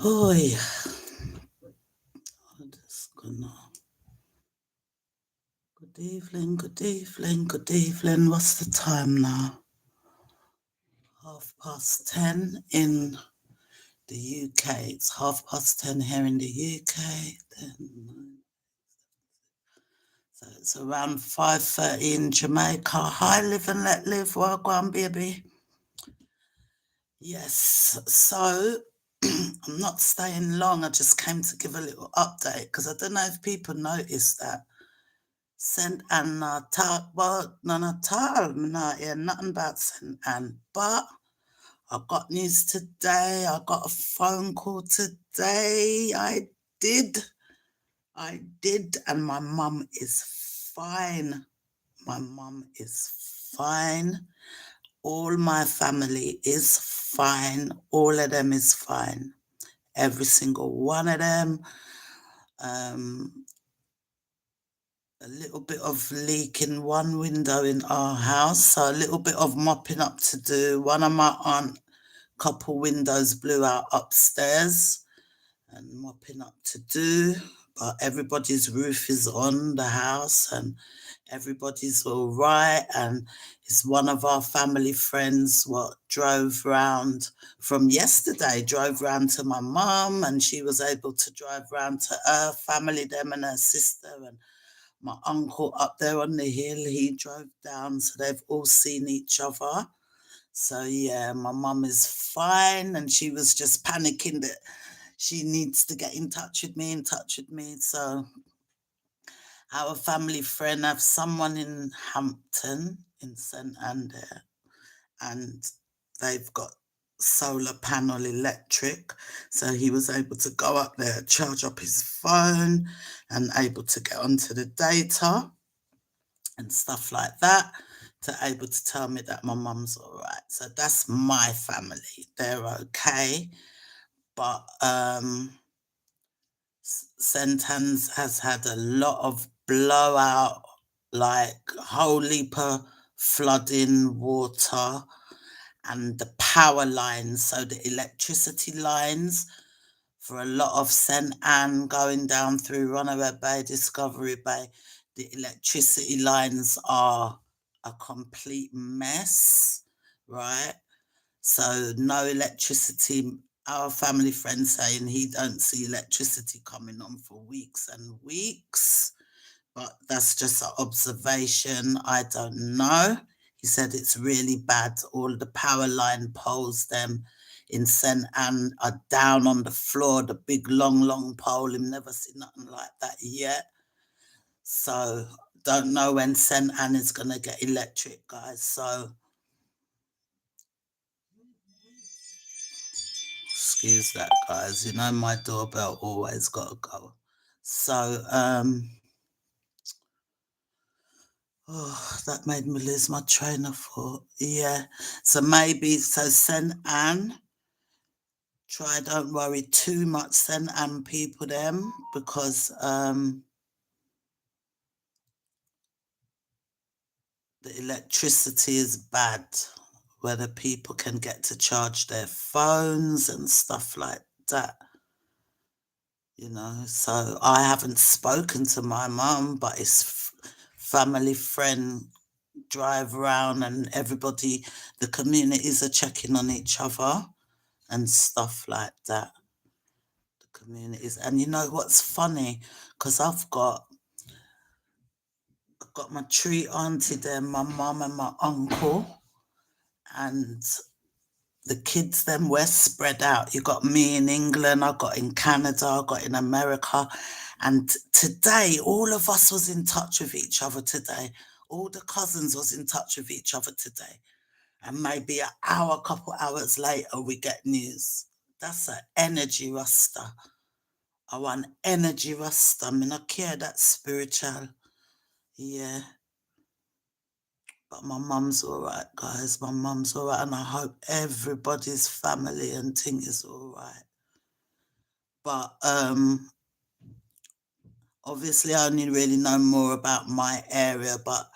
Oh yeah. I'm just gonna. Good evening, good evening, good evening. What's the time now? 10:30 in the UK. It's 10:30 here in the UK. So it's around 5:30 in Jamaica. Hi, live and let live. Welcome, baby. Yes. So I'm not staying long. I just came to give a little update because I don't know if people noticed that. St. Anne not talk about none at all. I'm not hear nothing about St. Anne. But I got news today. I got a phone call today. Did. I did. And my mum is fine. My mum is fine. All my family is fine. All of them is fine. Every single one of them. A little bit of leak in one window in our house, so a little bit of mopping up to do. One of my aunt couple windows blew out upstairs and mopping up to do, but everybody's roof is on the house and everybody's all right. And it's one of our family friends what drove round from yesterday, drove round to my mum, and she was able to drive round to her family, them and her sister, and my uncle up there on the hill, he drove down, so they've all seen each other. So yeah, my mum is fine, and she was just panicking that she needs to get in touch with me. So our family friend have someone in Hampton in St Anne there, and they've got solar panel electric, so he was able to go up there, charge up his phone, and able to get onto the data and stuff like that, to able to tell me that my mum's all right. So that's my family. They're okay. But St. Anne's has had a lot of blowout, like whole heap of flooding, water, and the power lines, so the electricity lines for a lot of St. Anne going down through Runaway Bay, Discovery Bay, the electricity lines are a complete mess, right? So no electricity. Our family friend saying he don't see electricity coming on for weeks and weeks, but that's just an observation. I don't know. He said it's really bad. All the power line poles, them in St. Anne, are down on the floor, the big, long, long pole. I've never seen nothing like that yet. So, don't know when St. Anne is going to get electric, guys. So, excuse that, guys. You know, my doorbell always got to go. So, oh, that made me lose my train of thought. Yeah. So maybe, so St. Anne, try don't worry too much, St. Anne people them, because the electricity is bad, whether people can get to charge their phones and stuff like that. You know, so I haven't spoken to my mum, but it's family friend drive around and everybody, the communities are checking on each other and stuff like that. The communities, and you know what's funny? Because I've got my tree auntie there, my mum and my uncle, and the kids then we're spread out. You got me in England, I got in Canada, I got in America. And today all of us was in touch with each other today. All the cousins was in touch with each other today. And maybe an hour, couple hours later we get news. That's an energy rasta. I want energy rasta. I mean I care that spiritual. Yeah. But my mum's all right, guys. My mum's all right, and I hope everybody's family and thing is all right. But obviously, I only really know more about my area, but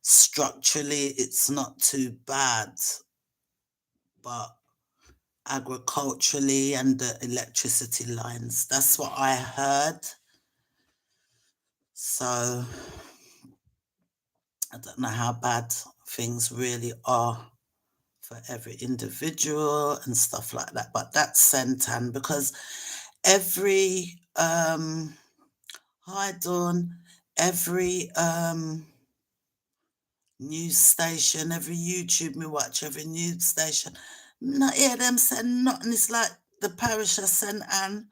structurally, it's not too bad. But agriculturally and the electricity lines. That's what I heard. So I don't know how bad things really are for every individual and stuff like that. But that's Sentan because every hi Dawn, every news station, every YouTube me watch, every news station, not hear them saying nothing. It's like the parish of St. Anne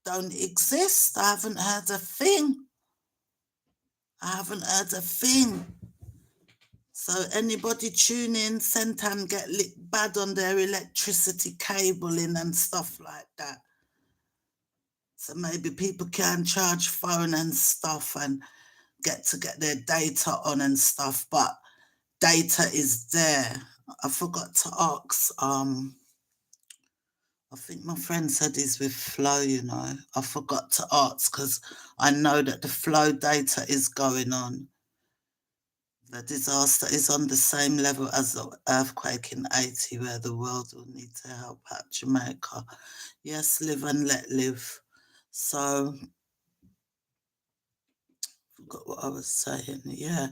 don't exist. I haven't heard a thing. I haven't heard a thing. So anybody tune in, St. Anne get lit bad on their electricity cabling and stuff like that. So maybe people can charge phone and stuff and get their data on and stuff, but data is there. I forgot to ask, I think my friend said he's with Flow, you know. I forgot to ask because I know that the Flow data is going on. The disaster is on the same level as the earthquake in 80 where the world will need to help out Jamaica. Yes, live and let live. So, forgot what I was saying. Yeah,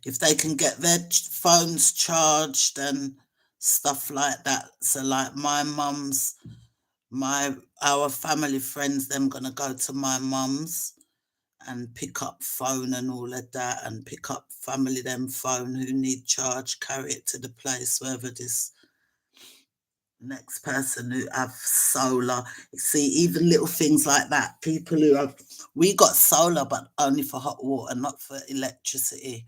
if they can get their phones charged and stuff like that. So, like my mum's, our family friends, them gonna go to my mum's and pick up phone and all of that, and pick up family them phone who need charge, carry it to the place wherever this next person who have solar. See, even little things like that, people who have, we got solar but only for hot water, not for electricity,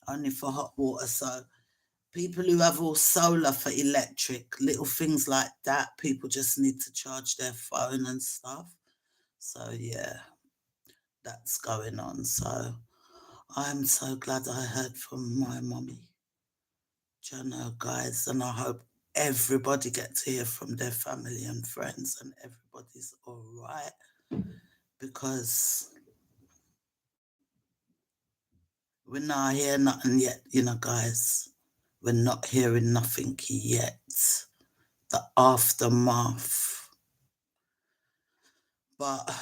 only for hot water. So people who have all solar for electric, little things like that, people just need to charge their phone and stuff. So yeah, that's going on. So I'm so glad I heard from my mummy. Do you know, guys? And I hope everybody get to hear from their family and friends and everybody's all right. Because we're not hearing nothing yet, you know, guys. We're not hearing nothing yet. The aftermath. But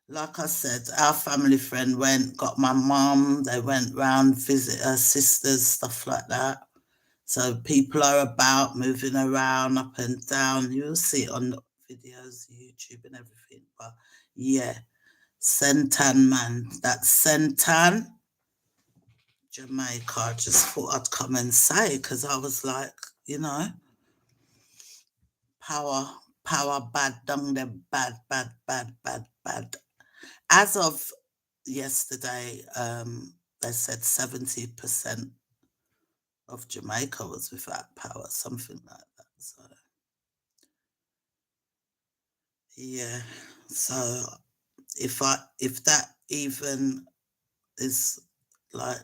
like I said, our family friend got my mum, they went round, visit her sisters, stuff like that. So people are about, moving around, up and down. You'll see it on the videos, YouTube and everything. But yeah, Sentan, man. That's Sentan, Jamaica. I just thought I'd come and say, because I was like, you know, power bad, down there, bad, bad, bad, bad, bad. As of yesterday, they said 70% of Jamaica was without power, something like that. So yeah. So if that even is like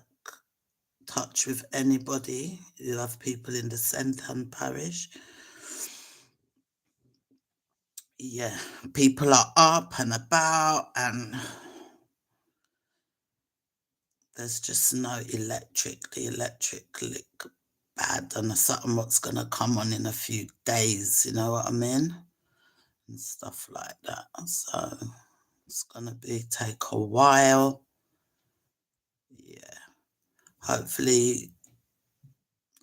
touch with anybody, you have people in the Senton parish. Yeah, people are up and about and there's just no electric. The electric look bad and something what's gonna come on in a few days, you know what I mean? And stuff like that. So it's gonna take a while. Yeah. Hopefully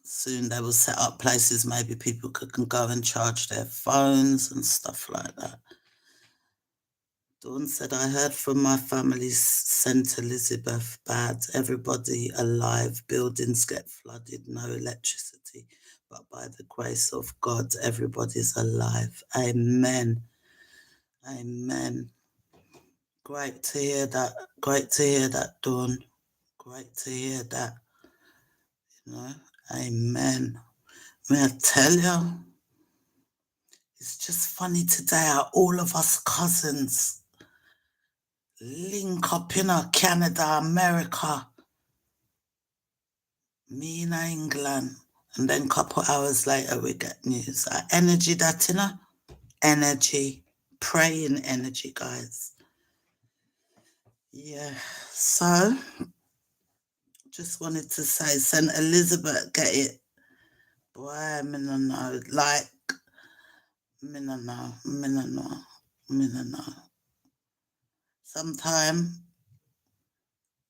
soon they will set up places maybe people can go and charge their phones and stuff like that. Dawn said, I heard from my family's St. Elizabeth bad. Everybody alive. Buildings get flooded. No electricity. But by the grace of God, everybody's alive. Amen. Amen. Great to hear that. Great to hear that, Dawn. Great to hear that. You know, amen. May I tell you, it's just funny today how all of us cousins link up in Canada, America, me in England, and then a couple hours later we get news. Our energy that, you know? Energy. Praying energy, guys. Yeah. So, just wanted to say, St. Elizabeth, get it Boy, me no know. Like, me no know. Me no know. Me no know. Sometime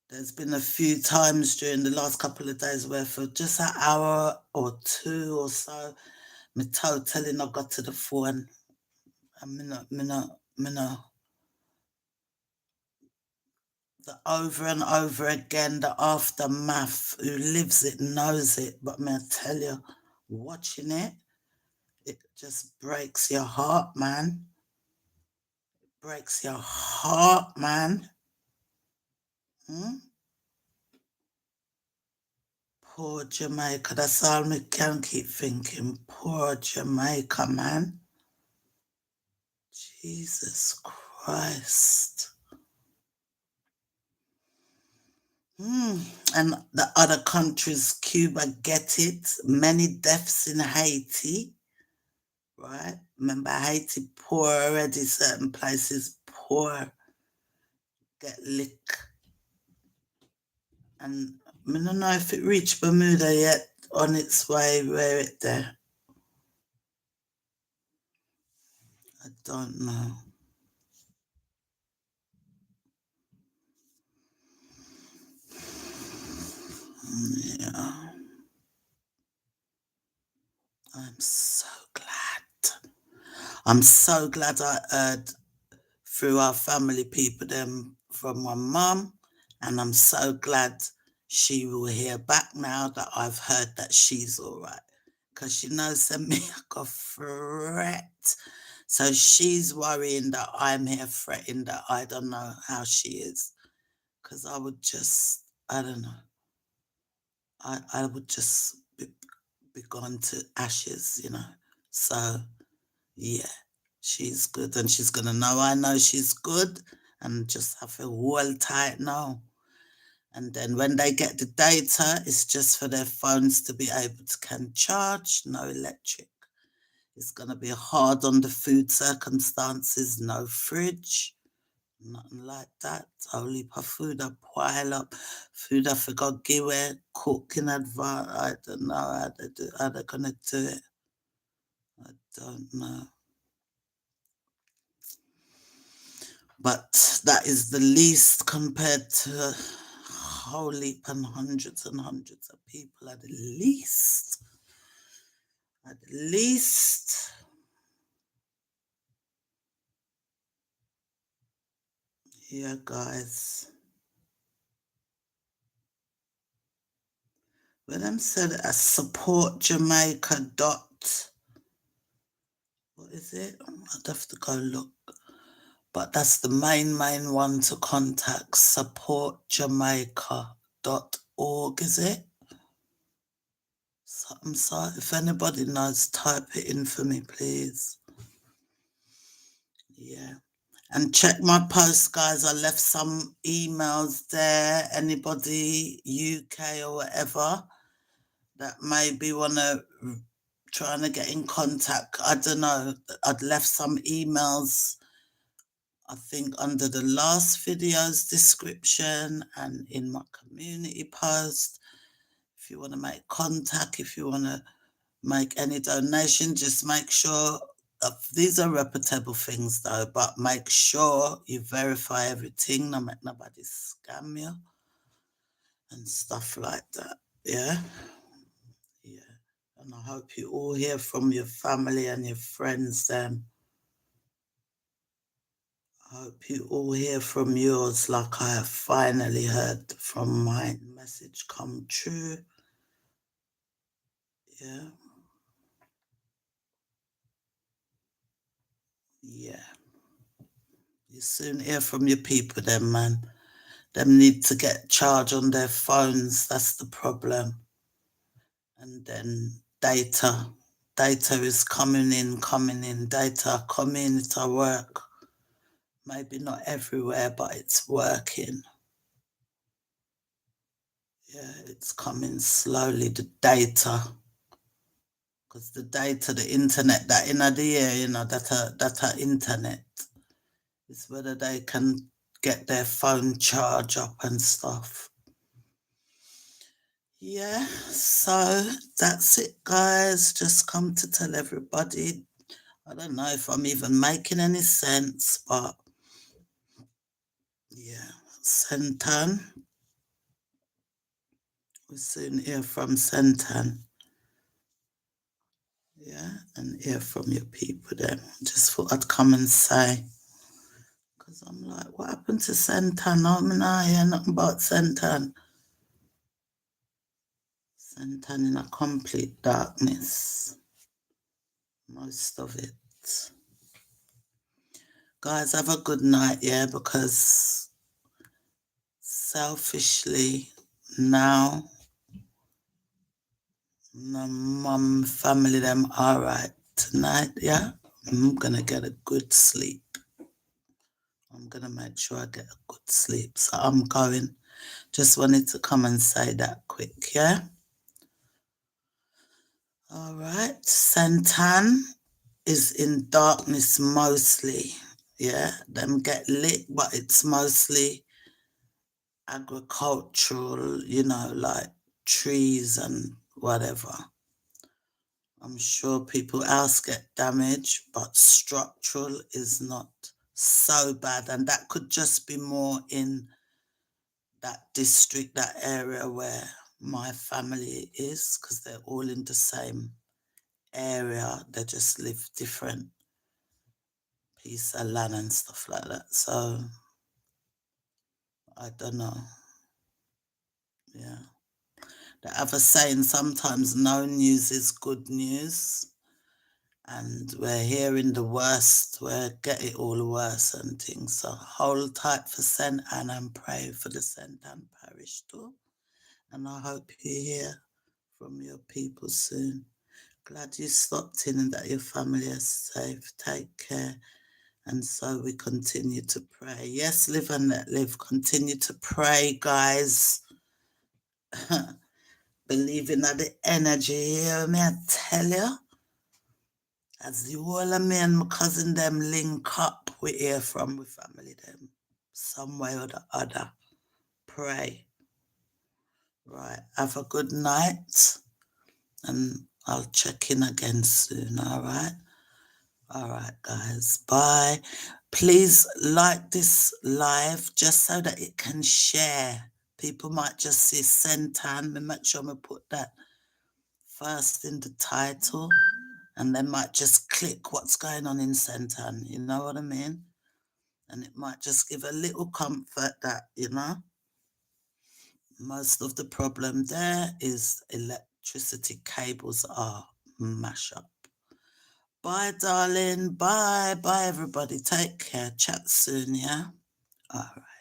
there's been a few times during the last couple of days where for just an hour or two or so, me totally not got to the phone. And me no. The over and over again, the aftermath, who lives it knows it. But me I tell you, watching it just breaks your heart, man. Breaks your heart, man. Hmm? Poor Jamaica. That's all me can keep thinking. Poor Jamaica, man. Jesus Christ. And the other countries, Cuba, get it. Many deaths in Haiti, right? Remember, Haiti poor already, certain places poor, get lick. And I don't know if it reached Bermuda yet, on its way, where it there. I don't know. Yeah. I'm so glad. I'm so glad I heard through our family people them from my mum, and I'm so glad she will hear back now that I've heard that she's all right. Because she knows send me a fret. So she's worrying that I'm here fretting that I don't know how she is. Because I would just, I don't know. I would just be gone to ashes, you know. So yeah, she's good, and she's gonna know I know she's good, and just have to hold tight now. And then when they get the data, it's just for their phones to be able to can charge, no electric. It's gonna be hard on the food circumstances, no fridge, nothing like that. Only for food I pile up, food I forgot give it, cook in advance. I don't know how they're gonna do it. I don't know. But that is the least compared to a whole heap and hundreds of people at least. At least. Yeah, guys. When I'm said at support Jamaica dot, what is it? I'd have to go look. But that's the main one to contact. Support Jamaica.org, is it? Something so if anybody knows, type it in for me, please. Yeah. And check my post, guys. I left some emails there. Anybody, UK or whatever, that maybe wanna trying to get in contact. I don't know. I'd left some emails, I think, under the last video's description and in my community post. If you want to make contact, if you want to make any donation, just make sure, these are reputable things though, but make sure you verify everything, not make nobody scam you and stuff like that. Yeah. Yeah. And I hope you all hear from your family and your friends then. I hope you all hear from yours like I have finally heard from my message come true. Yeah. Yeah. You soon hear from your people then, man. Them need to get charge on their phones. That's the problem. And then data. Data is coming in. Data coming to work. Maybe not everywhere, but it's working. Yeah, it's coming slowly, the data. Because the data, the internet, that in the air, you know, that internet is whether they can get their phone charge up and stuff. Yeah, so that's it, guys. Just come to tell everybody. I don't know if I'm even making any sense, but yeah, Sentan. We soon hear from Sentan. Yeah, and hear from your people then. Just thought I'd come and say. Because I'm like, what happened to Sentan? I'm not hear nothing about Sentan. Sentan in a complete darkness. Most of it. Guys, have a good night, yeah, because selfishly now my mum family them all right tonight, yeah. I'm gonna get a good sleep. I'm gonna make sure I get a good sleep. So I'm going. Just wanted to come and say that quick, yeah. All right. Santan is in darkness mostly. Yeah. Them get lit, but it's mostly agricultural, like trees and whatever. I'm sure people else get damaged, but structural is not so bad. And that could just be more in that district, that area where my family is, because they're all in the same area. They just live different piece of land and stuff like that. So I don't know. Yeah. They have a saying sometimes no news is good news. And we're hearing the worst, we're getting all worse and things. So hold tight for St. Anne and pray for the St. Anne parish too. And I hope you hear from your people soon. Glad you stopped in and that your family is safe. Take care. And so we continue to pray. Yes, live and let live. Continue to pray, guys. Believing that the energy here, may I tell you, as the whole of me and my cousin them link up, we hear from we family them. Some way or the other. Pray. Right. Have a good night. And I'll check in again soon, all right? All right, guys. Bye. Please like this live just so that it can share. People might just see Sentan. We make sure we put that first in the title, and they might just click what's going on in Sentan. You know what I mean? And it might just give a little comfort that, most of the problem there is electricity cables are mash up. Bye, darling. Bye. Bye, everybody. Take care. Chat soon, yeah? All right.